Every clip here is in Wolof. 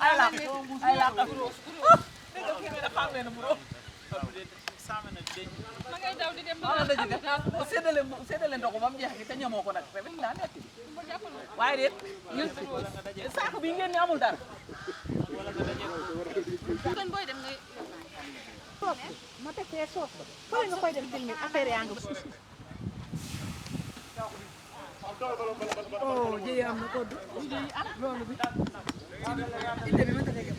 ay làq ay làq dégg nga kii bi dafa am leen bro ma ngay daw di dem ba séddale ndox ba mu jeex gi te ñamoo ko nag tamit daa nekk waaye déet ñun saako bi ngeen ni amul dara kon booy dem ngay ma teg fee soos ba fële nga koy dem filmer affaire yaa ngi oh jëye am na ko loolu bi inde bi mënta nekk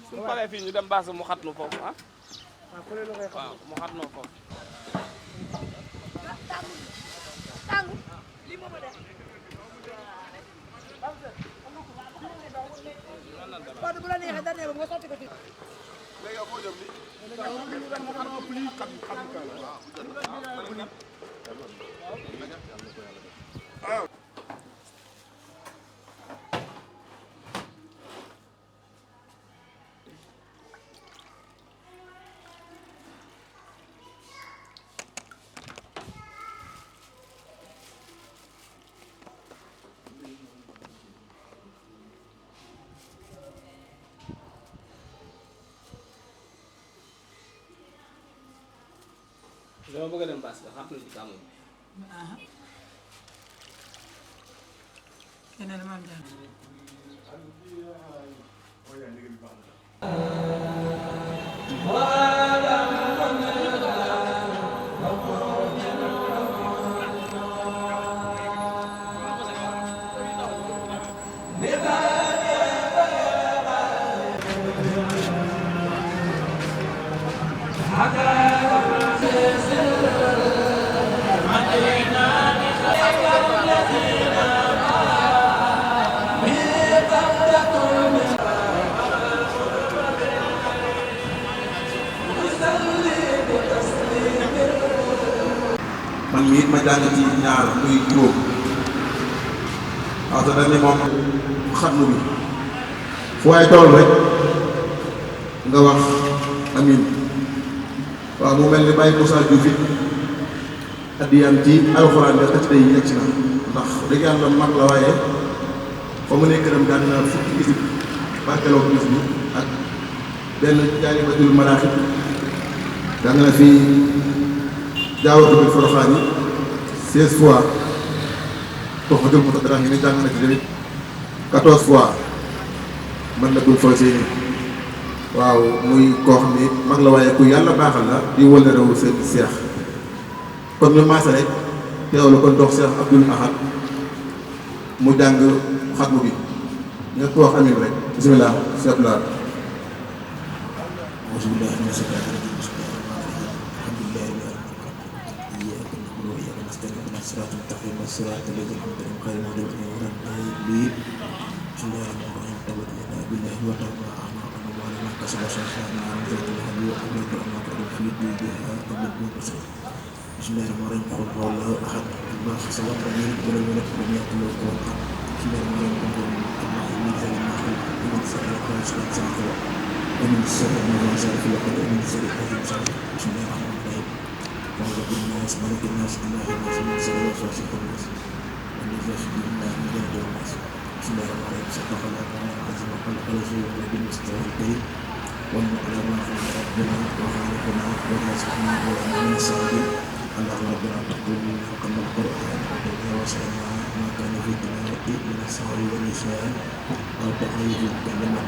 suñu paree fii ñu dem baas mu xatlu foofu ah waaw mu xatloo foofu tàng li mo ma def ko bu la neexee dara nga sotti ko ci dama bëgg a dem baas ba xatlu ci kàmm keneen maam jàng man mii ma jàng ci ñaar muy juróom waaw te dañ ne moom xatmu bi fu waaye tool rek nga wax amin waaw mu mel ni Baye Moussa Diouf it addiyam ci alxuraan bi xasida yi yegg si na ndax dëgg yàlla mag la waaye fa mu nekk këram daan na fukki isib barkeloo bis bi ak benn jaalibatul maraaxib daan na fi jaawatu bi Foroxaan yi 16 fois toxatul mu dara ngi ne jàng na ci tamit 14 fois mën na bul foo seeni waaw muy koo xam ni mag la waaye ku yàlla baaxal la di wëla rew seen seex kon ñu maase rek teewlu kon dox Seex Abdul Ahad mu jàng xatmu bi ñëpp wax amin rek bismillah Seex Abdul Ahad صراط المستقيم صراط الذين أنعمت عليهم غير المغضوب عليهم ولا الضالين بسم الله الرحمن الرحيم توكلنا بالله وتوكلنا على الله وعلى ما كسب شيئا عن ذات الهدي وأمرت أن نقول في بها أبد بسم الله الرحمن الرحيم قل هو الله أحد الله صمد لم يلد ولم يولد ولم يكن له كفوا أحد بسم الله الرحمن الرحيم الله من ذل النخل ومن شر غاسق إذا وقب ومن شر النفاثات في العقد ومن شر حاسد بسم الله الرحمن الرحيم وعلى الناس ملك الناس الله الناس من شر وسواس الناس والذي يشفي الناس من جهل الناس بسم الله الرحمن الرحيم صدق الله العظيم وخلق رسوله النبي المصطفى الكريم والمقدم ما خلق ربنا وخالقنا ورزقنا ومن الصالحين اللهم ربنا تقبل منا وقبل القران وقنا وسعنا ما كان في الدنيا من السهر والنساء او تحريف كلمه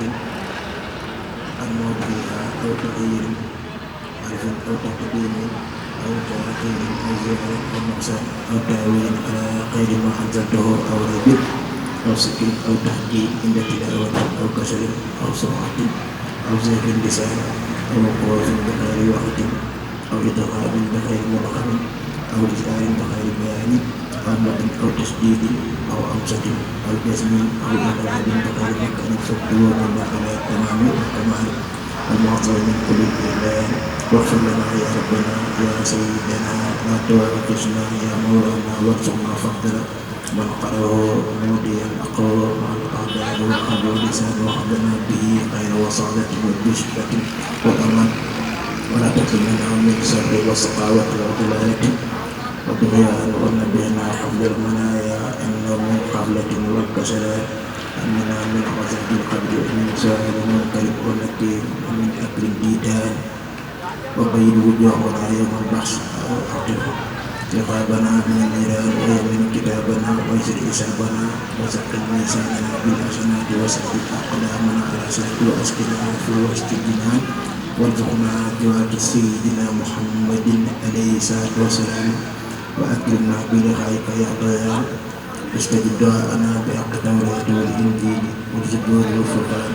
الموت فيها او تغيير حرف او تقديم أو تعطيل أو زهر أو نقصان أو تأويل على غير ما أنزلته أو ريب أو سكين أو تحجيل عند تلاوة أو كسر أو سرعة أو زهر اللسان أو وقوف بغير وقت أو إدغام بغير مرغم أو إجعال بغير بيان أو مد أو تشديد أو أمسك أو جزم أو إقلاب بغير مكان سبوة على التمام والكمال المعطى من كل الإعلان واغفر لنا يا ربنا يا سيدنا لا توافقنا يا مولانا وارزقنا فضلا من قرأه نودي الأقوى مع الأعداء والقلب واللسان وحبنا به خير وسعادة والبشرة والأمان ولا تكلنا من شر والسقاوة والضلالة والطغيان ونبهنا حفظ المنايا أن من قبلة والكسلات أمنا من غزة القبر ومن سائر المنكر والنكير ومن أكل الديدان وبيد وجوهنا يوم البحث رقابنا من النيران ويمن كتابنا ويسر حسابنا وثقل ميزاننا بالحسنات وثبت أقدامنا على صراط وأسقنا في وسط الجنان وارزقنا جوار سيدنا محمد عليه الصلاة والسلام وأكرمنا بلقائك يا ضياء استجب دعاءنا بحق التوراة والإنجيل والزبور والفرقان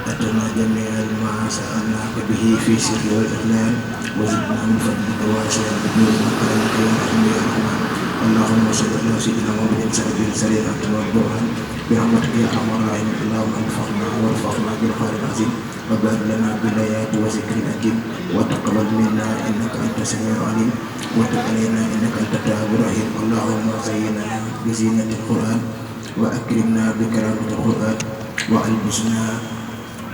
أتنا جميع ما سألناك به في سر والإعلان وزدنا من فضلك واسعا بدون كرمك يا رحيم يا رحمن اللهم صل على سيدنا محمد سعد السريعة والبرهان برحمتك يا أرحم الراحمين اللهم انفعنا وارفعنا بالخير العظيم وبارك لنا بالآيات وذكر الحكيم وتقبل منا إنك أنت السميع العليم وتب علينا إنك أنت التواب الرحيم اللهم زينا بزينة القرآن وأكرمنا بكرامة القرآن وألبسنا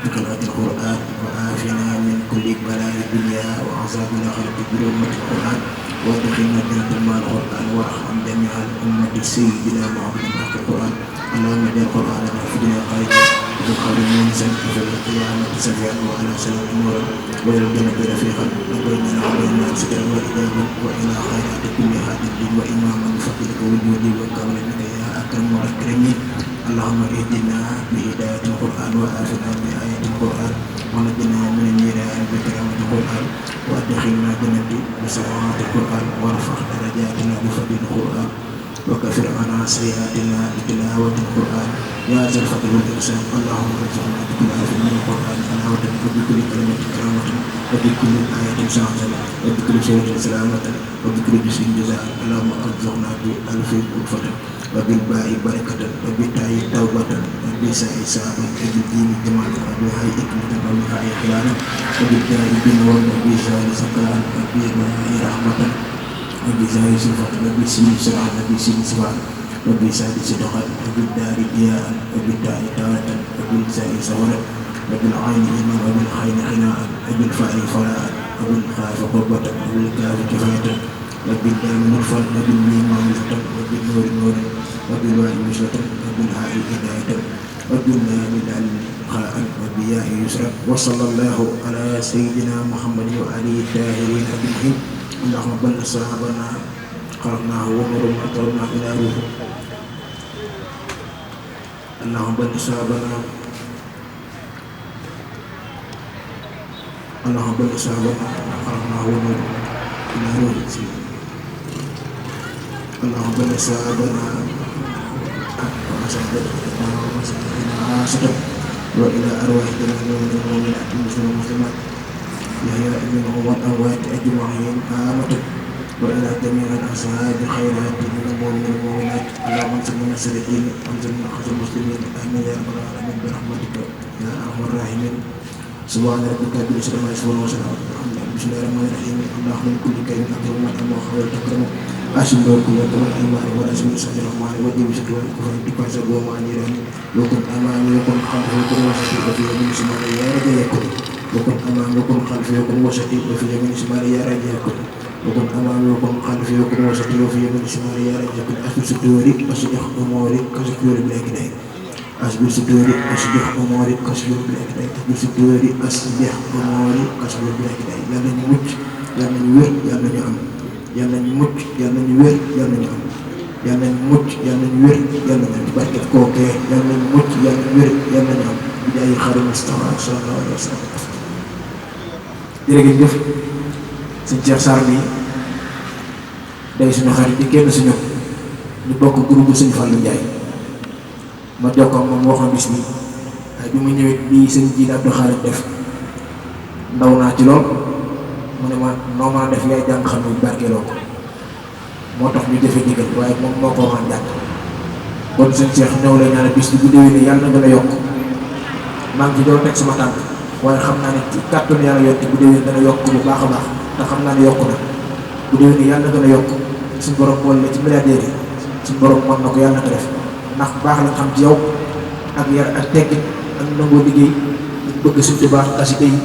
بقراءة القرآن وعافنا من كل بلاء الدنيا وعذاب الآخرة برحمة القرآن وادخلنا جنة مع القرآن وارحم جميع الأمة سيدنا محمد حق القرآن اللهم اجعل القرآن لنا في الدنيا خيرا وفي القبر منزلا وفي القيامة سفيعا وعلى سلام نورا وإلى الجنة رفيقا وبيننا وبين الناس سترا وإجابا وإلى خيرات كل هذا الدين وإماما بفضلك وجودي وكرمك يا أكرم الأكرمين اللهم اهدنا بهداية القرآن وآفنا بآية القرآن ونجنا من النيران بكرامة القرآن وأدخلنا جنة بسماوات القرآن وارفع درجاتنا بفضل القرآن وكفر عنا سيئاتنا بتلاوة القرآن يا ذا الفضل والإحسان اللهم ارزقنا بكل آية من القرآن تلاوة وبكل كلمة كرامة وبكل آية سعادة وبكل سورة سلامة وبكل جزء جزاء اللهم ارزقنا بألف ألفة وبالباء بركة وبالتاء توبة وبالساء سابا وبالجيم جمالا وبالهاء حكمة وبالهاء خلالا وبالتاء بنور وبالزاء سكرا وبالماء رحمة وبالزاء صفة وبالسين سرعا وبالسين سبعا وبالساء صدقا وبالدار ضياء وبالتاء تارة وبالساء سهرا وبالعين إيمان وبالخين خناء وبالفاء فلاء وبالخاف قربة وبالكاف كفاية وبالدال مرفا وبالميم معرفة وبالنور نورا وبالواء نشرة وبالهاء هداية وباللام دال خاء وبالياء يسرا وصلى الله على سيدنا محمد وآله الطاهرين أجمعين اللهم بلغ صحابنا قرناه ومرنا قرنا إلى روح اللهم بلغ صحابنا اللهم بلغ صحابنا قرناه ومرنا إلى روح اللهم بلغ صحابنا وإلى أرواح المؤمنات والمسلمات يحيى منهم والأموات أجمعين آمة وإلى جميع الأصحاب خيرات من المؤمنين والمؤمنات اللهم انصر من السالكين وانصر من أخذ المسلمين آمين يا رب العالمين برحمتك يا أرحم الراحمين سبحان ربك رب العزة عما يصفون وسلام بسم الله الرحمن الرحيم اللهم من كل كلمة أكرم وأنعم وخير تكرم أشهد أن لا إله إلا الله ورسول الله الرحمن الرحيم وجب الكفر بكفر وما نيران وكن أمامي وكن خلفي وكن وسطي وفي يمين شمالي يا رجاء يكن وكن أمامي وكن خلفي وكن وسطي وفي يمين شمالي يا رجاء يكن وكن أمامي وكن خلفي وكن وسطي وفي يمين شمالي يا رجاء يكن أسبل ستوري أصلح أموري كسكوري بلا كداي أسبل ستوري أصلح أموري كسكوري بلا كداي أسبل ستوري أصلح أموري كسكوري بلا كداي يا من يموت يا من يور يا من يعم yàlla nañu mucc yàlla nañu wér yàlla nañu am yàlla nañu mucc yàlla nañu wér yàlla nañu am barke kookee yàlla nañu mucc yàlla nañu wér yàlla nañu am bi jaay xaru Mustafa sallallahu alayhi wa sallam. jërëjëf sëñ Cheikh Sarr mi day suñu xarit di kenn suñu ñu bokk groupe bu sëñ Fallou Ndiaye ma jokkoo moom waxoon bis bi waaye bi mu ñëwee bii sëñ ji Abdou Khalid def ndaw naa ci lool. mu ne ma noo mën a def yaay jàng xam ne barkeeloo ko moo tax ñu defee ndigal waaye moom moo ko waxoon jàng kon sëñ Cheikh ñëw la ñaane bis bi bu déwénee yàlla na gën a yokk maa ngi ci doon teg sama tànk waaye xam naa ne ci kàttanu yàlla yokk bu déwénee dana yokk bu baax a baax te xam naa ne yokk na bu déwénee yàlla na gën a yokk suñu borom boole la ci milliardaires yi suñu borom mën na ko yàlla na ko def ndax baax lañ xam ci yow ak yar ak teggin ak nangoo liggéey bëgg suñ Tuubaa xasida yi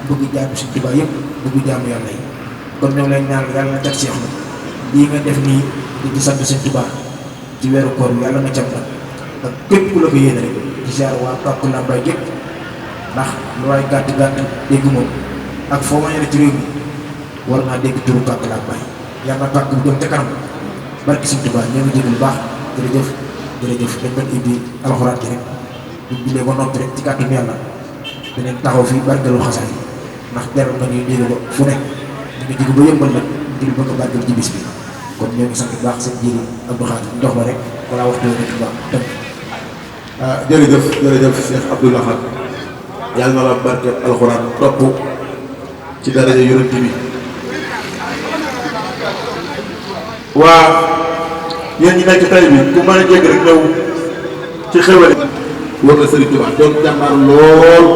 bëgg jaamu suñ Tuubaa yëpp bëgg jaamu yàlla yi kon ñoom lay ñaan yàlla na kat Seex la lii nga def nii di ci sant suñ Tuubaa ci weeru koor bi yàlla na cam nag ak képp ku la ko yéene rek di ziar waa Pàkku Lambaay gépp ndax lu waay gàtt gàtt dégg moom ak foo ma ñene ci réew mi war naa dégg turu Pàkku Lambaay yàlla na pàkk bu jëm ca kanam barki suñ Tuubaa ñoo ngi dégg lu baax jërëjëf jërëjëf dañ doon indi alxuraan ji rek bu bindee ba noppi rek ci kàttanu yàlla dinañ taxaw fii barkeelu xasaay ndax teral nga ñuy dégg ba fu nekk ñu ngi jóg ba yëmbal nag ngir bëgg a barkeel ci bis bi kon ñoo ngi sant bu baax seen jëri Abdou Khadir ndox ma rek wala waxtu nekk bu baax tënk. jërëjëf jërëjëf Cheikh Abdou Lahad yàlla na la barkeel alxuraan topp ci daraja yonent bi. waa yéen ñi nekk tey bi ku mën a jégg rek ñëw ci xéwale war na Serigne Touba doon jàmbaar lool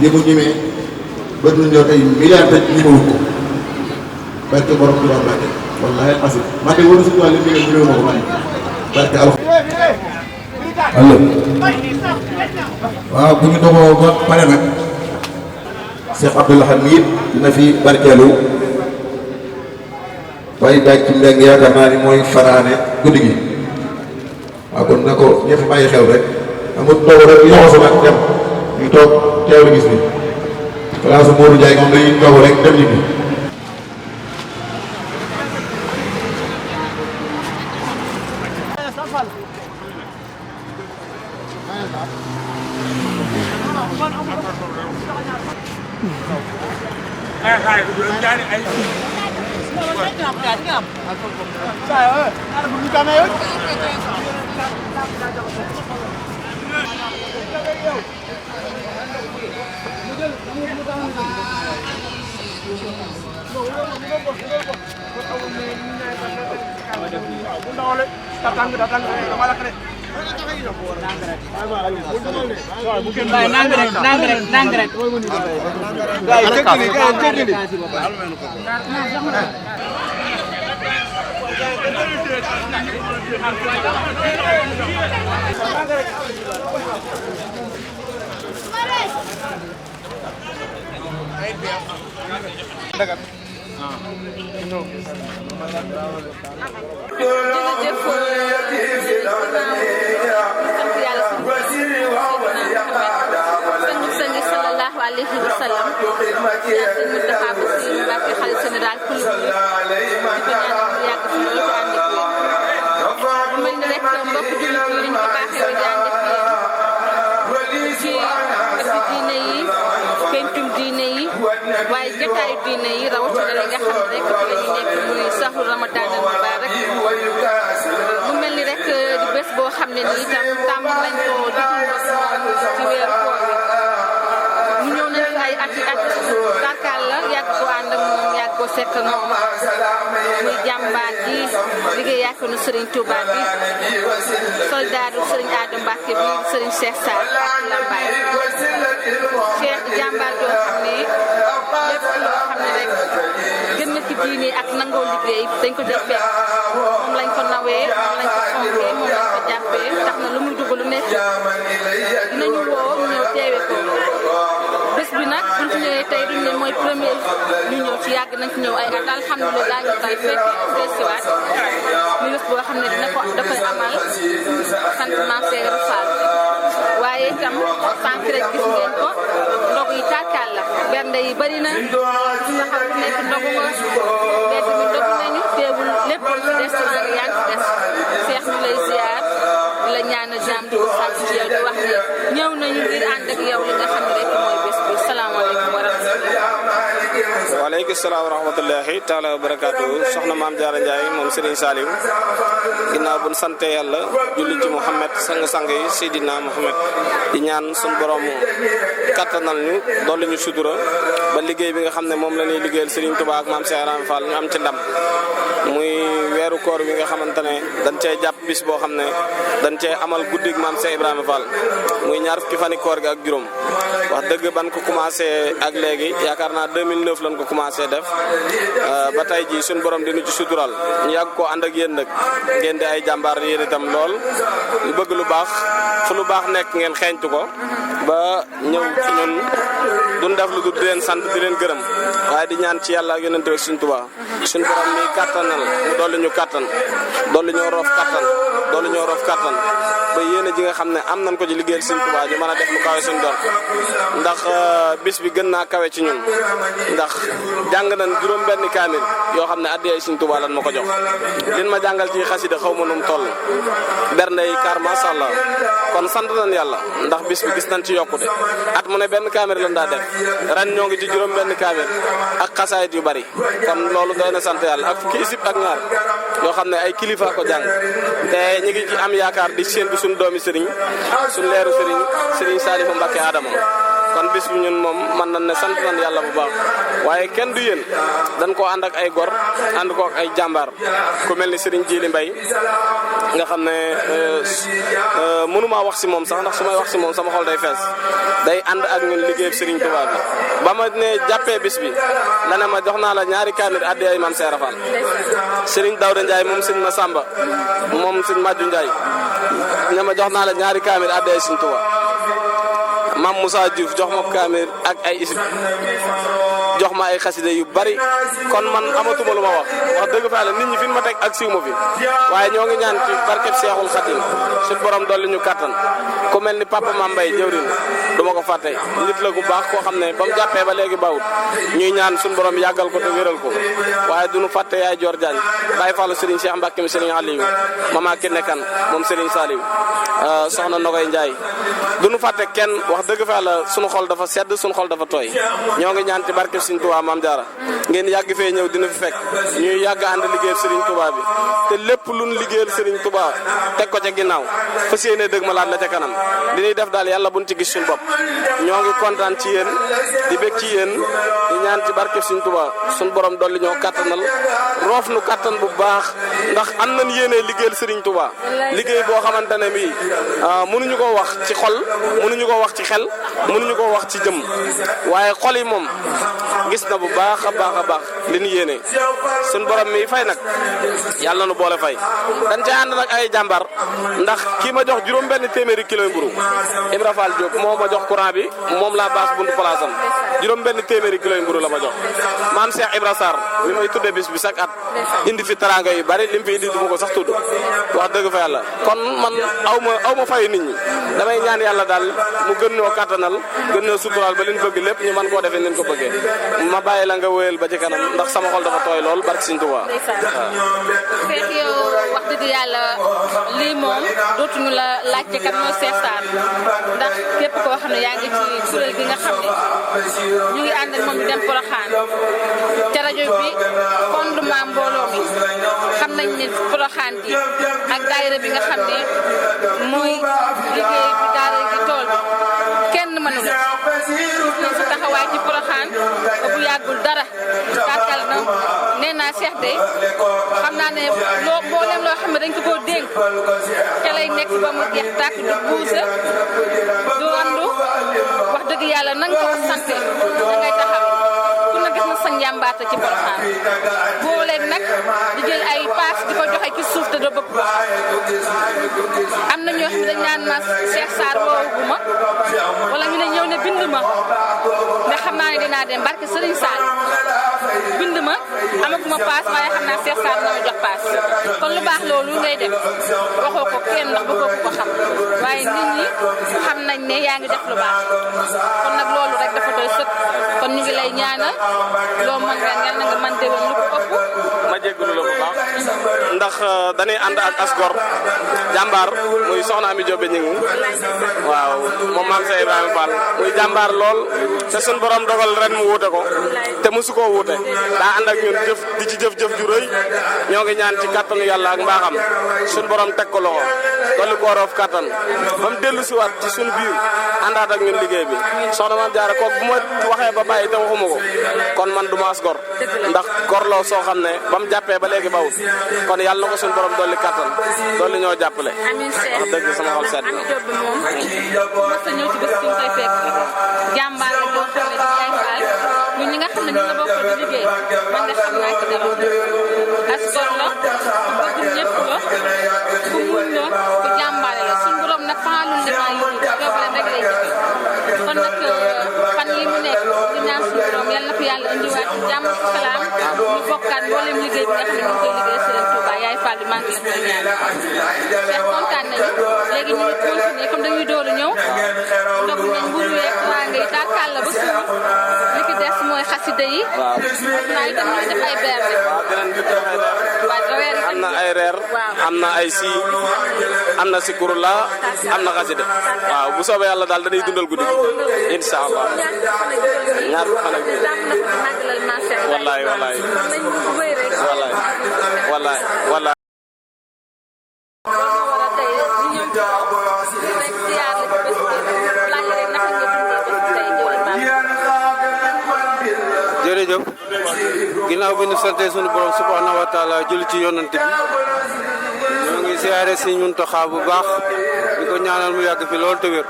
li mu ñemee ba ñu ñëw ay milliards te ñemewut ko barke borom Touba Mbacke wallahi asib man de war na Serigne Touba li mu ñëwee ma ko man barke allo waaw bu ñu dogoo ba pare nag Cheikh Abdou Lahad mi dina fi barkeelu waaye daaj ci mbeng yaakaar naa ni mooy faraane guddi gi waaw kon na ko ñëpp bàyyi xel rek amul toog rek yoxosu nag dem ñu toog teewlu gis bi place Modou Ndiaye moom dañuy toog rek dem ñibbi alayhi wa sallam Cheikh Moustapha Bassirou Mbacké xalifa général kulu di ko ñaanal mu yàgg fi loolu ànd ak yéen mu mel ni rek mbokk jullit yi ñu ko baaxee di ànd ak yéen ci ëtti diine yi pencum diine yi waaye jotaayu diine yi rawatina li nga xam ne rek fi la ñu nekk muy saxru Ramadan al mubarak mu mel ni rek di bés boo xam ne ni itam tàmm nañ ko di ci weeru koor ñu ñëw nañ fi ay ati at kàrkaal la yàgg ko ànd ak moom yàgg ko sekk ak moom muy jàmbaar ji liggéey yaakaar Serigne Touba bi soldaaru Serigne Adama Mbacké bi Serigne Cheikh Sarr ak Lambaye Cheikh jàmbaar joo xam ne lépp loo xam ne rek gën na ci diine ak nangoo liggéey dañ ko def fekk moom lañ ko nawee moom lañ ko fonkee moom lañ ko jàppee tax na lu muy dugg lu nekk dinañu woo ñëw teewe ko bés bi nag buñ ci ñëwee tey duñ ne mooy premier ñu ñëw ci yàgg nañ ci ñëw ay at alhamdulilah ñu koy feesiwaat ñu bés boo xam ne da koy amal sant Maam Seydou Fall waaye itam sànq rek gis ngeen ko ndog yi tàkkaal la bernde yi bëri na saxal ku nekk ndogu nga mais tamit ndogu nañu teewul lépp lu ci des rek yaa ngi ci des Cheikh ñu lay ziar di la ñaanal jàmm di ko sàkk ci yow di wax ne ñëw nañu ngir ànd ak yow li nga xam ne rek mooy bés bi salaamaaleykum wa rahmatulah. waaleykum salaam wa rahmatullahi taala wa barakaatu soxna Maam Jaara Njaay moom Serigne Saliou ginnaaw bu ñu sante yàlla julli ci Muhammad sang-sang yi Seydina Muhammad di ñaan suñu borom kattanal ñu dolli ñu sutura ba liggéey bi nga xam ne moom la ñuy liggéeyal Serigne Touba ak Maam Cheikh Ibra Fall ñu am ci ndam muy weeru koor wi nga xamante ne dañ cee jàpp bis boo xam ne dañ cee amal guddig maam Cheikh Ibrahima Fall muy ñaar fukki fani koor gi ak juróom wax dëgg ban ko commencé ak léegi yaakaar naa 2009 lañ ko commencé def ba tey ji suñu borom dinu ci sutural ñu yàgg koo ànd ak yéen nag ngeen di ay jàmbaar yéen itam lool ñu bëgg lu baax fu lu baax nekk ngeen xeeñtu ko ba ñëw ci ñun duñ def lu dul di leen sant di leen gërëm waaye di ñaan ci yàlla ak yonent bi Sëriñ Tuubaa suñu borom mi kàttanal mu dolli ñu kàttan dolli ñoo roof kàttan dolli ñoo roof kàttan ba yéene ji nga xam ne am nañ ko ci liggéeyal Sëriñ Tuubaa ñu mën a def lu kawe suñu dor ndax bis bi gën naa kawe ci ñun ndax jàng nañ juróom benn kaamil yoo xam ne addiyay Sëriñ Tuubaa lan ma ko jox lin ma jàngal ci xasida xaw ma num toll bernde yi kaar masha Allah kon sant nañ yàlla ndax bis bi gis nañ ci yokkute at mu ne benn kaamil lan daa def ren ñoo ngi ci juróom benn kaamil ak xasaayit yu bari kon loolu doy na sant yàlla ak fukki isib ak ñaar yoo xam ne ay kilifa ko jàng te ñu ngi ci am yaakaar di séentu suñu doomi sëriñ suñu leeru sëriñ Saalifu Mbàkke Adama kon bis bi ñun moom mën nañ ne sant nañ yàlla bu baax waaye kenn du yéen dañ koo ànd ak ay gor ànd ko ak ay jàmbaar ku mel ni Serigne Djili Mbaye nga xam ne mënumaa wax si moom sax ndax su may wax si moom sama xol day fees day ànd ak ñun liggéey Serigne Touba bi ba ma ne jàppee bis bi la ne ma jox naa la ñaari kaamil addi ay Maam Seera Fall Serigne Daouda Ndiaye moom Serigne Massamba moom Serigne Madou Ndiaye ne ma jox naa la ñaari kaamil addi ay Serigne Touba Mam Moussa Diouf jox ma kaamil ak ay isib jox ma ay xasida yu bari kon man amatuma lu ma wax dëgg fa la nit ñi fi ma teg ak siw ma fi waaye ñoo ngi ñaan ci barkeb Seexul Xadim suñu borom dolli ñu kattan ku mel ni papa Mame Mbaye jëwrin du ma ko fàtte nit la gu baax koo xam ne ba mu jàppee ba léegi bawut ñuy ñaan suñu borom yàggal ko te wéral ko waaye duñu fàtte yaay Dior Diagne Baye Fallu Serigne Cheikh Mbacke mi Serigne Aliou mama Kine Kan moom Serigne Saliou soxna Nogoy Ndiaye duñu fàtte kenn wax dëgg fa la suñu xol dafa sedd suñu xol dafa tooy ñoo ngi ñaan ci barkeb Serigne Touba Mame Diarra ngeen yàgg fee ñëw dina fi fekk ñuy yàgg ànd liggéeyal Serigne Touba bi te lépp luñ liggéeyal Serigne Touba teg ko ca ginnaaw fas yéene dëgg ma laat la ca kanam li ñuy def daal yàlla buñ ci gis suñu bopp ñoo ngi kontaan ci yéen di bég ci yéen di ñaan ci barkeb Serigne Touba suñu borom dolli ñoo kattanal roof nu kattan bu baax ndax am nañ yéene liggéeyal Serigne Touba liggéey boo xamante ne bii mënuñu ko wax ci xol mënuñu ko wax ci xel mënuñu ko wax ci jëm waaye xol yi moom gis na bu baax a baax li ñu yéene suñ borom mi fay nag yàlla na nu boole fay dañ ca ànd nag ay jàmbar ndax kii ma jox juróom benn téeméeri kilo mburu Ibra Fall Diop moo ma jox courant bi moom laa baas buntu place am juróom benn téeméeri kilo mburu la ma jox maam Cheikh Ibra Sarr mi may tudde bis bi chaque at indi fi taranga yu bari lim fi indi du ma ko sax tudd wax dëgg fa yàlla kon man aw ma fay nit ñi damay ñaan yàlla daal mu gën ñoo kattanal gën ñoo suturaal ba liñ bëgg lépp ñu mën koo defee niñ ko bëggee ma bàyyi la nga wéyal ba ci kanam ndax sama xol dafa tooy lool barke Sëriñ Tuubaa. fekk yow wax dëgg yàlla lii moom dootuñu la laajte kan mooy Cheikh Sarr ndax képp koo xam ne yaa ngi ci kuréel gi nga xam ne ñu ngi ànd ak moom dem Porokhane te rajo bi fondement mbooloo mi xam nañ ne Porokhane gi ak daayira bi nga xam ne mooy liggéey bi daara gi tool bi kenn mënu la sa taxawaay ci Porokhane ba bu yàggul dara gàttal na nee naa Cheikh de xam naa ne mboolem loo xam ne dañ ko koo dénk ca lay nekk ba mu jeex tàkk du buuse du andu wax dëgg yàlla na nga ko sante da ngay taxaw ku na gis na sa njàmbaata ci Porokhane boo leen nag di jël ay paas di ko joxe ci suuf te doo bëgg ko am na ñoo xam ne dañ naan ma Cheikh Sarr woowu ma wala ñu ne ñëw ne bind ma mais xam naa ne dinaa dem barke Serigne Sall bind ma amaguma paas waaye xam naa Cheikh Sarr na ma jox paas kon lu baax loolu ngay def waxoo ko kenn ndax bëggoo ko xam waaye nit ñi xam nañ ne yaa ngi def lu baax kon nag loolu rek dafa doy sëkk kon ñu ngi lay ñaanal loo mën ren yal na nga mën déwén lu ko ëpp. ma jéggalu la bu baax ndax dañuy ànd ak asgor jàmbaar muy soxna Ami Diop ñu ngi waaw moom maam Cheikh Ibrahima Fall muy jàmbaar lool te suñ borom dogal ren mu wuute ko te mosu koo wuute daa ànd ak ñun jëf di ci jëf ju rëy ñoo ngi ñaan ci kattanu yàlla ak mbaaxam suñ borom teg ko loxo dolli koo roof kattan ba mu dellu si waat ci suñ biir àndaat ak ñun liggéey bi soxna Maam Jaara kooku bu ma waxee ba bàyyi te waxuma ko kon man du ma as gor ndax gor loo soo xam ne ba mu jàppee ba léegi bawut kon yàlla na ko suñu borom dolli kattan dolli ñoo jàppale wax dëgg sama xol sedd Ami Diop bi moom mos a ñëw ci bés bi ñu koy fekk jàmbaar la boo xam ne di yaay faal ñun ñi nga xam ne ñu la bokk di liggéey man nga xam naa ci dara as gor la bëgg ñëpp la ku muñ la ku jàmbaare la suñu borom nag faalul li maa yóbbu jobale rek lay jëfe kon nag fan yi mu nekk di ñaan suñu borom yal na ko yàlla indiwaat ci jàmm ci salaam ñu bokkaat mboolem liggéey bi nga xam ne ñu ngi koy liggéey Serigne Touba yaay Fall bi maa ngi leen koy ñaan fex kontaan nañu léegi ñu ngi continuer comme dañuy dooru ñëw ndog nañ mburu yeeg waa ngay tàkkal la ba suuf li ki des mooy xasida yi naa itam ñu def ay berne am na ay reer am na ay si am na sikurula am na xasida waaw bu soobee yàlla daal dañuy dundal guddi gi incha allah ñaar fan ak wallaay wallaay wallaay wallaay jërëjëf ginnaaw bi ñu sante sunu borom subhanahu wa taala julli ci yonante bi ñoo ngi siyaare Sëriñ Muntaxa bu baax di ko ñaanal mu yàgg fi lool te wér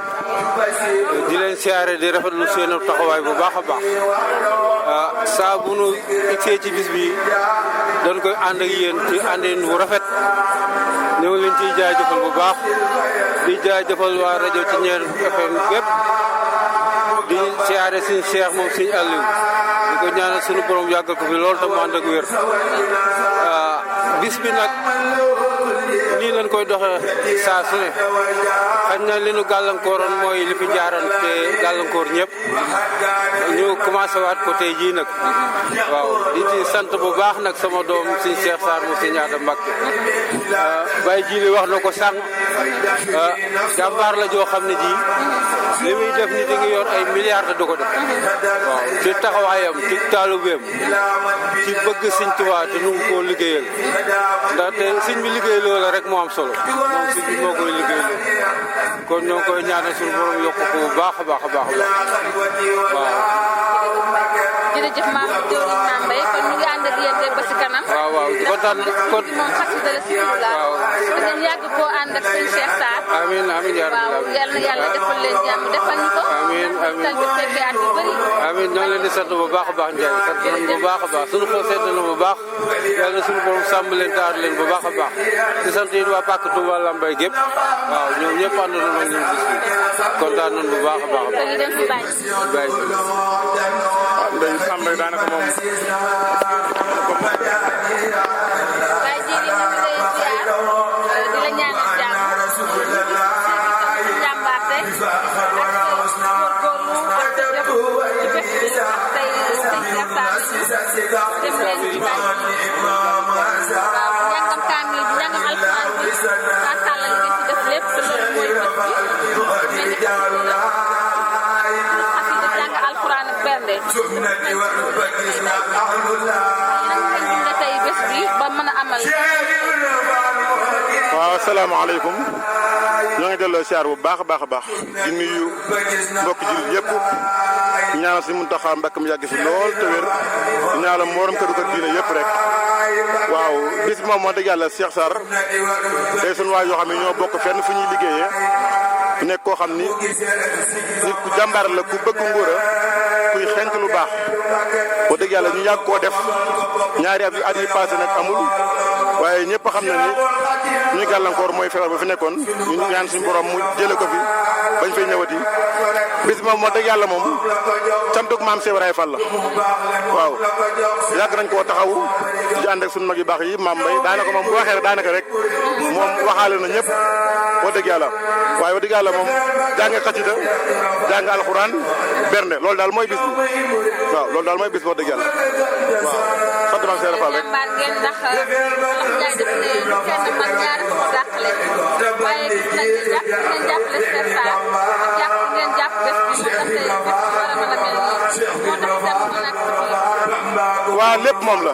di leen siyaare di rafetlu seen taxawaay bu baax a baax saa bu nu egsee ci bis bi doon koy ànd ak yéen ci àndin bu rafet ñoo ngi leen ciy jaajëfal bu baax di jaajëfal waa rajo ci ñeer FM gépp di siyaare Sëriñ Cheikh moom Sëriñ Aliou di ko ñaanal sunu borom yàggal ko fi lool te mu ànd ak wér bis bi nag nii lañ koy doxee saa su ne xañ na li nu gàllankooroon mooy li fi jaaroon te gàllankoor ñëpp ñu commencé waat ko tey jii nag waaw di ci sant bu baax nag sama doom Sëriñ Cheikh Sarr mu Sëriñ Aada Mbacké Baye Jili wax na ko sànq jàmbaar la joo xam ne ji li muy def nit a ngi yor ay milliards du ko def waaw ci taxawaayam ci taalubeem ci bëgg Sëriñ Tuubaa te nu ngi koo liggéeyal ndaxte sëñ bi liggéey loola rek moo am solo moom sëñ bi moo koy liggéey loolu kon ñoo ngi koy ñaanal suñu borom yokk ko bu baax a baax a baax waaw. jërëjëf maam jëwriñ Maam Mbaye kon ñu ngi ànd ak yéen ba si kanam. waaw waaw kontaan kon moom xasida la Sibirula. waaw ngeen yàgg koo ànd ak sëñ Cheikh Sarr. amiin amiin yaa rabbi. waaw yal na yàlla defal leen jàmm defal ñu ko. amiin amiin tal bi fekkee at yu bëri. amiin ñoo ngi leen di sant bu baax a baax Ndiaye sant nañu bu baax a baax suñu xol sedd na bu baax yàlla suñu borom sàmm leen taar leen bu baax a baax di sant yéen waa Pàkk Touba Lambaye gépp waaw ñoom ñëpp ànd nañu ak ñun gis bi kontaan nañu bu baax a baax. dañuy dem si Baye. Baye Ndeye Samb daanaka moom. Baye Jili ñu ngi lay ziar di la ñaanal jàmm jàmbaarte ak góorgóorlu ak def ci bés bi ak tey sëñ Cheikh Sarr dem leen ci Baye waaw njàngam kaamil bi njàngam alxuraan bi sàllal ngeen ci def lépp te loolu mooy bés bi mel ni xasida jàng alxuraan ak bernde tey bés bi ba mën a amal. waaw asalaamaaleykum ñoo ngi delloo siyaar bu baax a baax a baax di nuyu mbokki jullit yëpp ñaanal si Muntaxa Mbakke mu yàgg fi lool te wér ñaanal mbooram këru kër diine yëpp rek waaw bis bi moom moo dëgg yàlla Cheikh Sarr day sunu waay yoo xam ne ñoo bokk fenn fu ñuy liggéeyee nekk koo xam ni nit ku jàmbaar la ku bëgg ngóora kuy xenc lu baax boo dëgg yàlla ñu yàgg koo def ñaari at yi passé nag amul waaye ñëpp xam na ni ñuy gàllankoor mooy feebar ba fi nekkoon ñu ñaan suñu borom mu jële ko fi bañ fay ñëwati bis moom moo dëgg yàlla moom cantuk maam Cheikh Ibrahima Fall la waaw yàgg nañ koo taxaw di ànd ak suñu mag yu baax yi maam Mbaye daanaka moom bu waxee daanaka rek moom waxaale na ñëpp wax dëgg yàlla waaye wax dëgg yàlla moom jàng xasida jàng alxuraan bernde loolu daal mooy bis bi waaw loolu daal mooy bis bi wax dëgg yàlla waaw sant maam Cheikh Fall rek. jàmbaar ngeen ndax Olof Njaay def ne lu kenn man ñaari ko dàqale waaye gis nañ ne jàpp ngeen jàppale Cheikh Sarr ak jàpp ngeen jàpp bés bi moo tax tey bés bi war a mën a mel nii moo tax itam mu nekk fii. waaw lépp moom la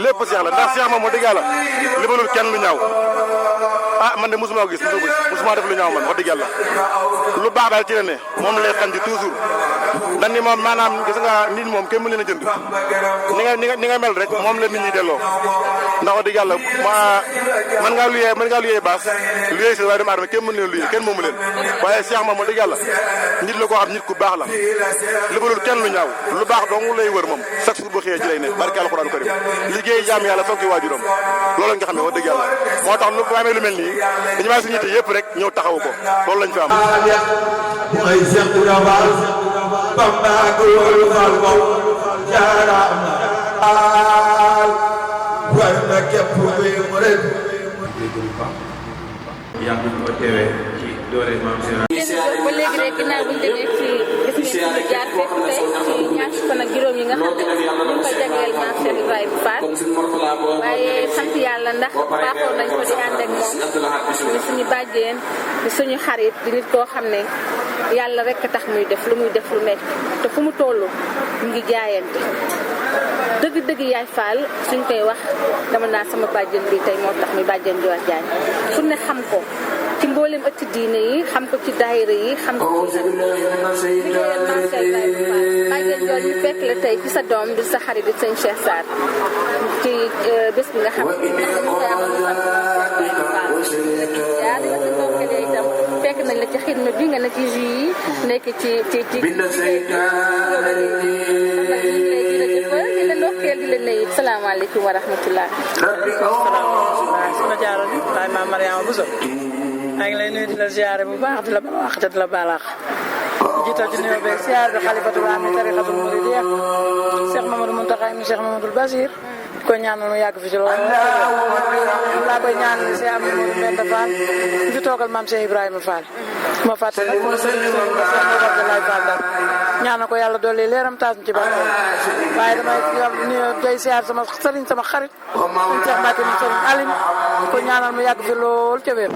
lépp Cheikh la ndax Cheikh moom moo dëgg yàlla li mënul kenn lu ñaaw ah man de mosuma gis mosuma def lu ñaaw man wax dëgg yàlla lu baax daal ci la ne moom lay xanti toujours dañ ni moom maanaam gis nga nit moom kenn mën leen a jënd ni nga mel rek moom la nit ñi delloo ndax wax dëgg yàlla mën ngaa luyee baas luyee si waaye doomu aadama kenn mën leen luyee kenn moomu leen waaye Cheikh moom wax dëgg yàlla nit la koo xam nit ku baax la lëbalul kenn lu ñaaw lu baax dong lay wër moom chaque jour bu xëyee ci lay ne barke alxuraan karim liggéey jaam yàlla foog ci waajuram loolu nga xam ne wax dëgg yàlla moo tax lu amee lu mel nii dañu maa suñu yitte yëpp rek ñëw taxawu ko loolu lañ fi am ay Cheikh Ibra Fall Bamba gul fal moom jaaraama war na képp kuy murid yàgg ko teewee ci doole maam ba léegi rek ginnaaw bu ñu demee ci gis ngeen fi jaar fekk tey ci ñaar fukk ak juróom yi nga xam ne ñu ngi ko jagleel maam Cheikh Ibrahima Fall waaye sant yàlla ndax baaxoon nañ ko di ànd ak moom di suñu bàjjeen di suñu xarit di nit koo xam ne yàlla rek tax muy def lu nekk te fu mu toll mu ngi jaayante dëgg-dëgg yaay Fall suñ koy wax dama naa sama bàjjen bi tey moo tax muy bàjjen di wax jaay fu ne xam ko ci mboolem ëtt diine yi xam ko ci daayira yi xam ko ci liggéeyal Maam Cheikh Ibrahima Fall bàjjen joon ñu fekk la tey ci sa doom di sa xarit di sëñ Cheikh Sarr ci bés bi nga xam ne ñu koy amal itam fekk nañ la ci xidma bi nga ne ci jus yi nekk ci di la nuyu salaamaaleykum wa rahmatulah. sama jaaro bi waaye maam Mariama Bousso maa ngi lay nuyu di la ziare bu baax di la wax te di la baalaax jiital ci nuyoo beeg ziar bi xalifatul aam tarixatul muridiyya Cheikh Mamadou Mountakha mi Cheikh Mamadou Bassir di ko ñaanal mu yàgg fi ci loolu laa koy ñaanal si am Mourou Mbenda Fall di fi toogal maam Cheikh Ibrahima Fall ma fàtte nag mo sëñ Abdoulaye Fall daal ñaanal ko yàlla dolli leeram taas ci baax waaye damay nuyu day ziar sama sëriñ sama xarit ñu Cheikh Mbacke mi sëriñ Aline di ko ñaanal mu yàgg fi lool ca wér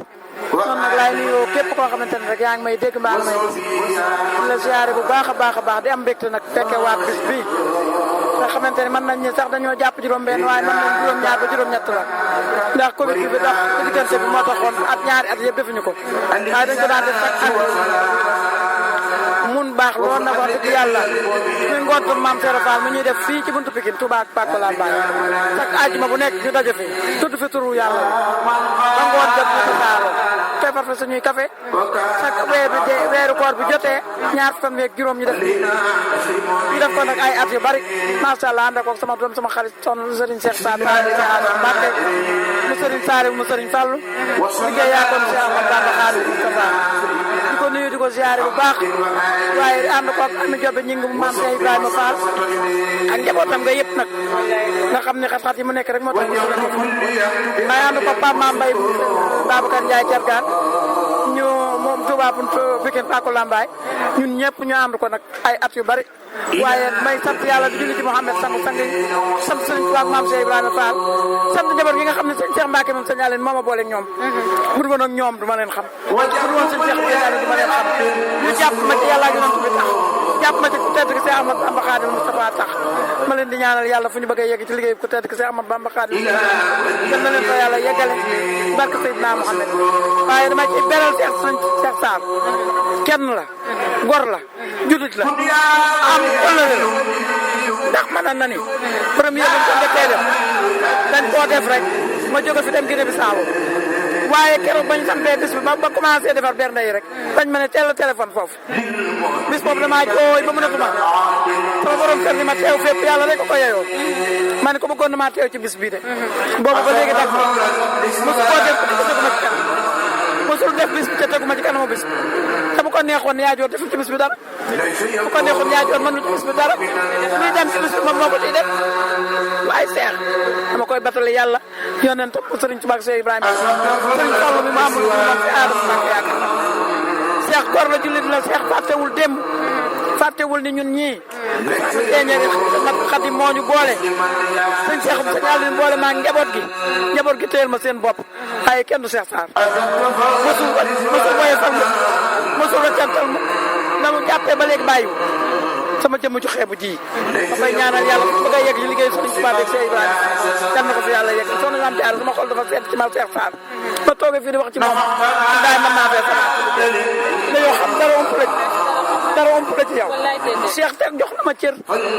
noonu nag laay nuyoo képp koo xamante ne rek yaa ngi may dégg mbaa may gis di la ziare bu baax a baax di am mbégte nag fekke waat bis bi nga xamante ne mën nañ ni sax dañoo jàpp juróom-benn waaye mën nañ juróom-ñaar ba juróom-ñett la ndax Covid bi tax diggante bi moo taxoon at ñaari at yëpp defuñu ko waaye dañ ko daan def chaque année mun baax lool nag wax dëgg yàlla muy ngontu maam Serap Fall mu ñuy def fii ci buntu Pikine Touba ak Pàkk Lambaay chaque àjjuma bu nekk ñu daje fi tudd fi turu yàlla ba ngoon jot ñu tasaaroo defar fa suñuy café chaque weeru koor bi jotee ñaar fan week juróom ñu def ko nag ay at yu bari macha allah ànd ak sama doom sama xarit son Serigne Cheikh Sarr Mbacke mu Serigne Sarr mu Serigne Fallou liggéey yaa kon Cheikh Ahmadou Bamba Khadimou Moustapha di ko nuyu di ko ziare bu baax waaye ànd ko ak Ami Jobe ñi ngi maam Cheikh Ibrahima Fall ak njabootam nga yëpp nag nga xam ne xat-xat yi mu nekk rek moo tax waaye ànd ko Pape Mame Mbaye Babacar Ndiaye Thiergane ñu moom Touba Pikine Pàkk Lambaay ñun ñëpp ñu ànd ko nag ay at yu bari waaye may sant yàlla di julli ci Mouhamed sangu sang sant sëñ Tuubaa ak maam Cheikh Ibrahima Fall sant njaboot gi nga xam ne sëñ Cheikh Mbacke moom sëñ Aline moo ma boole ñoom bu dul woon ak ñoom du ma leen xam bu dul woon sëñ Cheikh Mbacke du ma leen xam ñu jàpp ma ci yàlla yonent bi tax jàpp ma ci ku tedd ki Cheikh Ahmadou Bamba Khadimou Moustapha tax ma leen di ñaanal yàlla fu ñu bëggee yegg ci liggéey ku tedd ki Cheikh Ahmadou Bamba Khadimou gën na leen ko yàlla yeggale barke Seydina Mouhamed waaye dama ci beral Cheikh Sarr kenn la gor la jullit la am ëllëg ndax mën na ni premier bi ko njëkkee def dañ koo def rek ma jóge fi dem Guinée Bissau waaye keroog bañ sampee bis bi ba commencé defar bernde yi rek dañ ma ne teel a téléphone foofu bis boobu damaa jooy ba mënatuma sama borom kër ni ma teew fépp yàlla rek ko yeyoo ma ne ko bëggoon na maa teew ci bis bii de boobu ba léegi def mosu koo def teguma ci kanam mosul def bis bi te teguma ci kanamu bis te bu ko neexoon yaa joor deful ci bis bi dara bu ko neexoon yaa joor mënul ci bis bi dara luy dem ci bis bi moom moo ko ciy def waaye seex dama koy batale yàlla yonent Sëriñ Tuubaa ak Cheikh Ibrahima Sëriñ Fallu mi ma amul moom fi aadama ak yaakaar seex góor la jullit la seex fàttewul démb fàttewul ni ñun ñii teeñeeri nag Xadim moo ñu boole sëñ Cheikh sëñ Aliou boole maa njaboot gi téyel ma seen bopp waaye kenn du Cheikh Sarr mosul woyee fal mosul la cantal mu na mu jàppee ba léegi bàyyiwu sama jëmm ju xeebu ji ma koy ñaanal yàlla bëgg a yegg ci liggéey Sëriñ Tuubaa ak Cheikh Ibrahima kan na ko fi yàlla yegg soxna Lamp Diallo sama xol dafa seet ci ma Cheikh Fall ma toogee fii di wax ci moom ndaay mën naa fee fanaan dañoo xam dara ump la ci yow Cheikh Seck jox na ma cër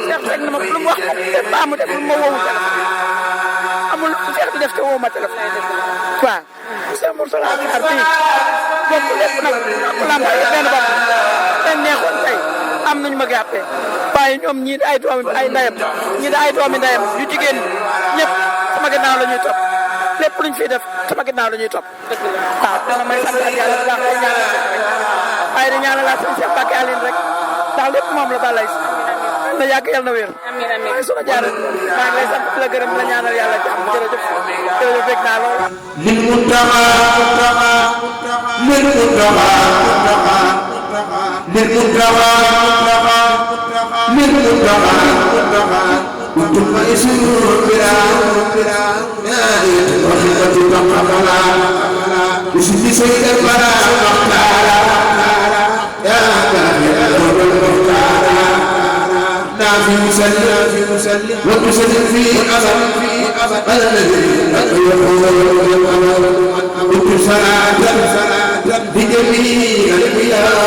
Cheikh Seck na ma lu mu wax ma mu def lu ma woowu téléphone amul Cheikh di def te woowu ma téléphone waaw Cheikh Mourtala Sarr bii bokk lépp nag ak lamb benn bopp leen neexoon tey am nañu ma gàppee waaye ñoom ñii ay doomi ay ndayam ñii da ay doomi ndayam yu jigéen ñëpp sama ginnaaw la ñuy topp lépp luñ fiy def sama ginnaaw la ñuy topp waaw dana may sant ak yàlla bu baax day ñaanal waaye di ñaanal laa sëñ Cheikh Mbacke Aline rek ndax lépp moom la balay na yàgg yàlla na wér waaye soo jaaree maa ngi lay sant di la gërëm la ñaanal yàlla jàmm jërëjëf jërëjëf bég naa lool lil muntaqa lil muntaqa lil muntaqa lil muntaqa kuntum maisur bila wa khidmatu taqala bismi sayyidil bara muhtara ya نافي مسلم وتسلم في أبد على الذي يقول صلاة بجميع البلاد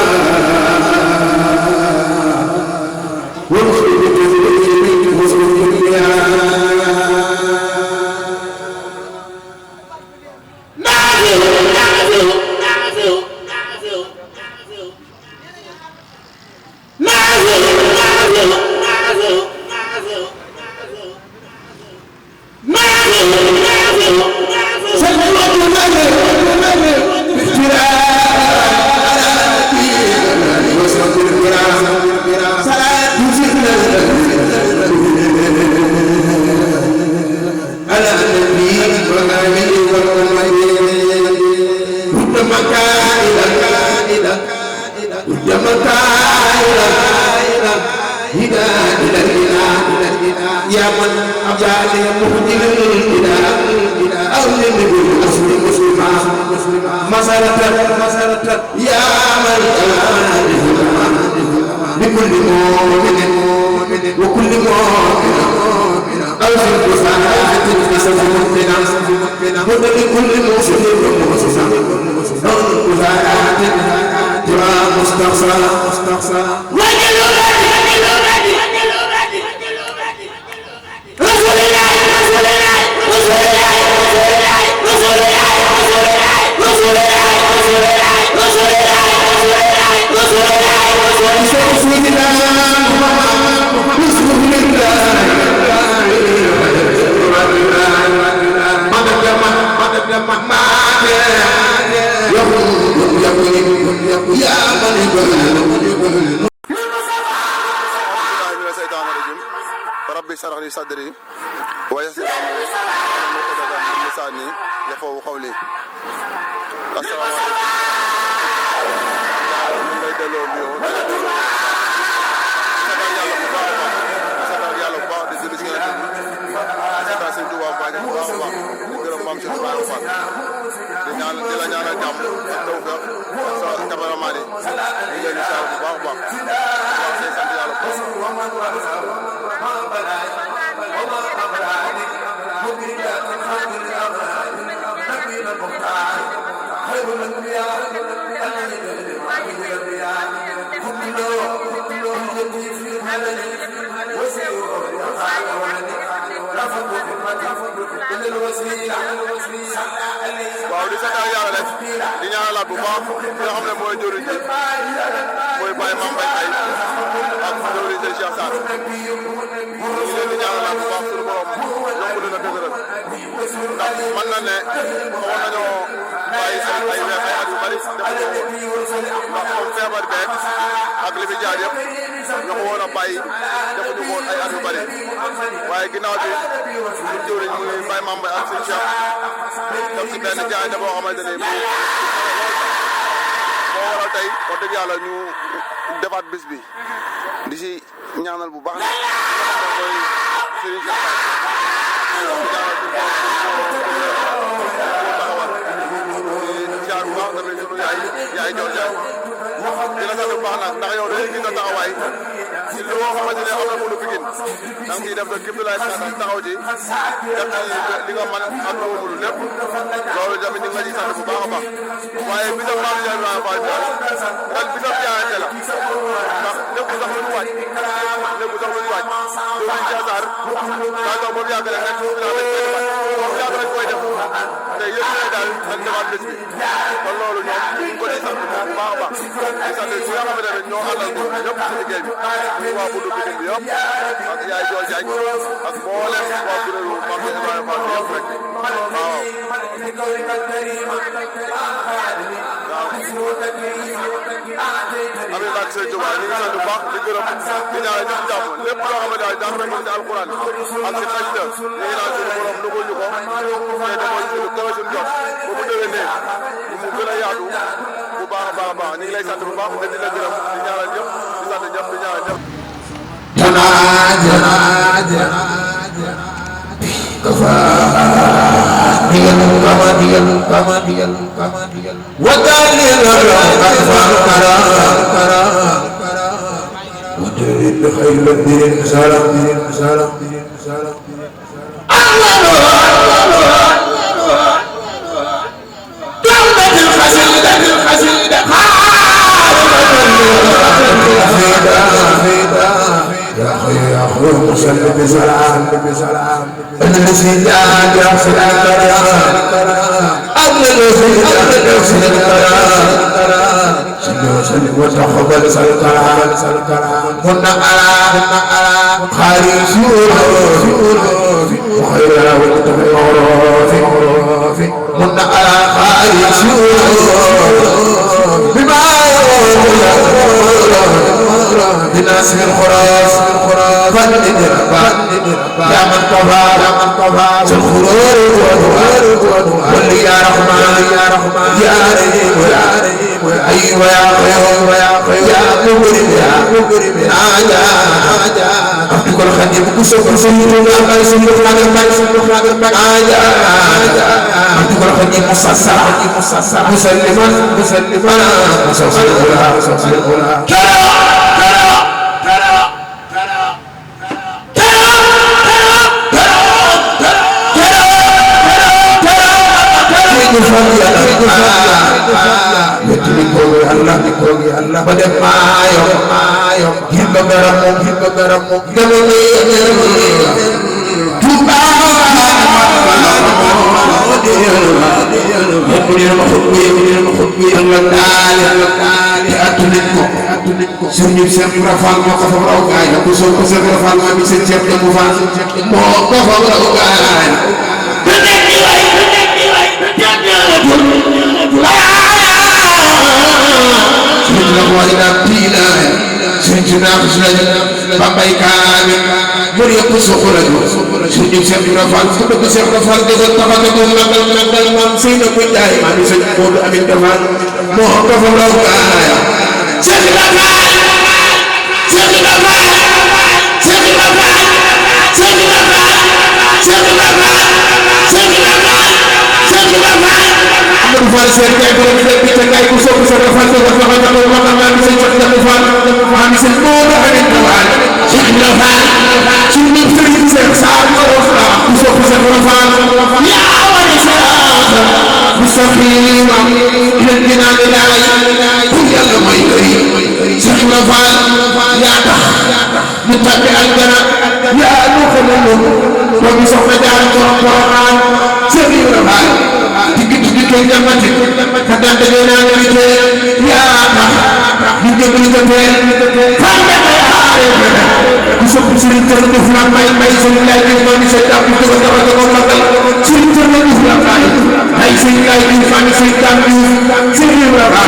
والخلود من حسن الدنيا يا من جعل مهدل الإله أو للنبي مسلما مسألة يا من بكل مؤمن وكل مؤمن أو في الفساحة نسب مؤمنا هدى لكل مسلم ومسلم أو الفساحة ترى مستقصى rabbi shrah li sadri wa yassir li lisani yafqahu qawli asalaamaaleykum lay delloo nuyoo sabar yàlla bu baax di jëli si yàlla di sëñ Tuubaa bu baax a baax di gërëm maam Cheikh Ibrahima Fall di la ñaanal jàmm ak tawfeex ak sa cameraman yi di leen di saa bu baax a baax waaw say sant yàlla bu baax waaw di sant yàlla def di ñaanalaat bu baax ki nga xam ne mooy jëriñ ji mooy Baye Mame Mbaye Faye ak jëriñ ji Cheikh Sarr ñu ngi leen di ñaanalaat bu baax suñu borom yokk leen a dëgëral ndax mën na ne xawoon nañoo bàyyi seen ay weer ay at yu bari def ko ndax comme feebar beeg ak li fi jaar yëpp ñu ko woon a bàyyi defuñu ko woon ay at yu bari waaye ginnaaw bi suñu jëriñ muy Baye Mame Mbaye ak seen Cheikh def si benn jaayante boo xamante ni moo waral tey wax dëgg yàlla ñu defaat bis bi di si ñaanal bu baax nag mooy Serigne Cheikh Fall di jaar bu baax tamit sunu yaay Joor Jaay di la sant bu baax nag ndax yow dañuy gis sa taxawaay ci loo xamante ne am na mënu Pikine da nga ciy def sa képp laay taxaw ci def ci li nga mën am na mënu lépp loolu tamit ñu ngi la ciy sant bu baax a baax waaye bisam Mame Ndiaye Ibrahima Fall ren bisam jaayante la ndax lépp sax lu ñu waaj lépp sax lu ñu waaj loolu ci asaar daa toog ba mu yàgg rek moom yàgg rek koy def te yëpp ne daal dañ defaat bés bi kon loolu ñoom ñu ngi ko di sant bu baax a baax di sant ñi nga xamante ne ñoo àndal ko ñëpp ci liggéey bi waa Buddu Pikine bi yëpp ak yaay Jool Jaañ ak mboolem waa kuréelu Mame Ibrahima Fall yëpp rek waaw Amin Mbacke Sëñ Touba ñu ngi sant bu baax di gërëm di ñaanal ñëpp jàmm lépp loo xamante ne jàng nañ ko ci alquran ak ci xasida ñu ngi naan suñu borom nugul ñu ko te defoon suñu kawe suñu jot ba mu déwénee mu gën a yaatu bu baax a baax a baax ñu ngi lay sant bu baax te di la gërëm di ñaanal ñëpp di sant ñëpp di ñaanal ñëpp وسلم بسلام أن الزيدان يغفر الكرام أن الزيدان يغفر الكرام صل وسلم وتقبل الكرام كنا على خير سور وخير والتفعرف كنا على خير سور بما بناس الخراس يا من طفى الخرور واللي يا رحمن يا رحيم أيوة يا خير يا مكرم ناجا أبدك الخديم كسوف سيدنا أبدك الخديم مسسرا مسلما Allah ba dem maayo himba garam mo demone tuba mo khutbi Allah dali atulit ko suñu Cheikh Ibra Fall mo ko fa raw gaay ko so ko Cheikh Ibra Fall ma mi seen Cheikh mu fa mo ko fa raw gaay سيدنا موالينا بينا سيدنا خسرنا باباي كامل مريم سخرج سيدنا شيخ رفال سيدنا شيخ رفال دغ تفاك دغ مغل مام سيدنا كنجاي ما دي سيدنا بود امين دفال مو ko fa raw gaaya شيخ رفال شيخ رفال شيخ رفال شيخ رفال شيخ رفال شيخ رفال شيخ رفال Amadou Fall seen kay borom bi def ci kay ku sopp sa Fall ko wax wax ma mi seen ci Fall ma mi seen mo do xamé Fall Cheikh Ibra Fall ci ñu Serigne Cheikh Sall ko wax ku sopp sa Fall ya wali sa mustaqima ila dinaa ilahi ku yalla may kay Cheikh Ibra Fall ya tax ñu tabbi aljana ya nu xamul ko mi soxna jaar ko Quran Cheikh Ibra Fall kay jamati kadam de na ngite ya ta ñu jëgël ko teel fa nga yaare ku sopp Serigne Touba def na may Serigne lay ñu mo ni sa tapp ko ko magal Serigne Touba def na ay Serigne lay ñu fa ni Serigne tapp Serigne Touba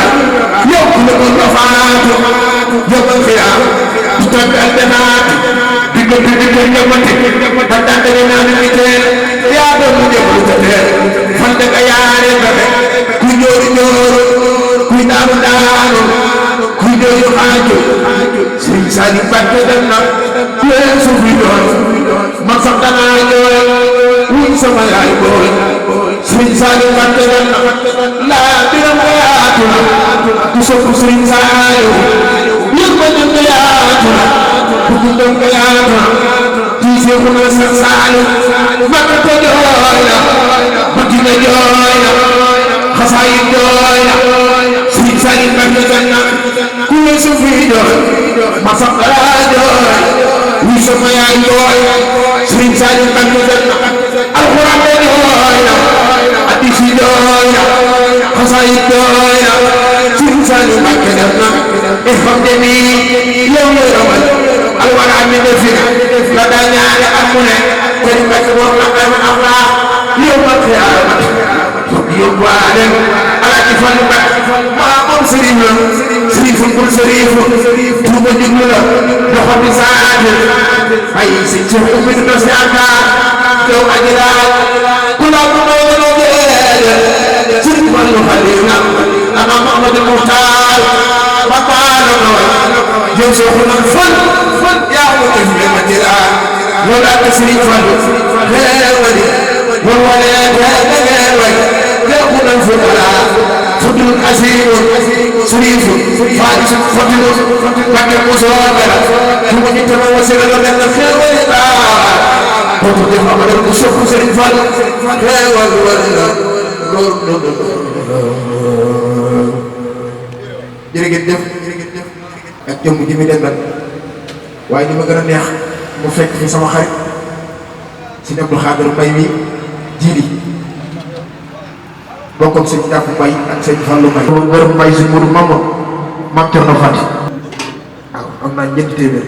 yow ko ko do faatu yow ko fiya tu tabbi aljanat digo jamati kadam de na ngite ya do ñu jëgël ko teel fa nga yaare ku ñoori ku daanu ku ñoori xaaju Serigne Saliou Mbacké dem na leen su fi doon man sax danaa jooy wuñ sama yaay booy Serigne Saliou Mbacké la biram nga yaatu na du sopp Serigne Saliou yëg ba dem nga yaatu na bëgg dem nga yaatu na tiisee ko na Serigne Saliou Mbacké te jooy na Madina jooy na xasaay jooy na Serigne Saliou Mbacké ku weesu fii jooy ma sax dara jooy wi sama yaay jooy Serigne Saliou Mbacké alxuraan de jooy na hadisi jooy na xasaay jooy na Serigne Saliou Mbacké def na xam de mi yow la ramal alwara mi defi la daa ñaare at mu ne Serigne Mbacké wax na ay am laa yow ma xiyaama yóbbaale Alaaji Fallu Mbacké maa moom Serigne la Serigne bul Serigne tuuba jiglu la loxo bi saate ay si ci ummi do si anda yow ajira ku la ko may do jeede Serigne Fallu Xalina ana Muhammad Muxtaar papa la no yow so ko na fan yaa ko def le ma jira loolu ak Serigne Fallu xewali wal wale way يأخذ الفقراء فضل أسير سريف فارس فضل وكل مصابرة ثم يتموسل لنا الخير والإطاعة وتدف أمر الشيخ سريف الخير jërëjëf ak jëmm ji mi dem nag waaye li ma gën a neex mu fekk fi sama xarit si Abdou Khadre Mbaye mi jiili bokk ak sëñ Jàpp Mbaye ak sëñ Fallu Mbaye ngërëm Mbaye si Mourou Mamadou Mame Thierno Fati waaw am naa ñetti téeméer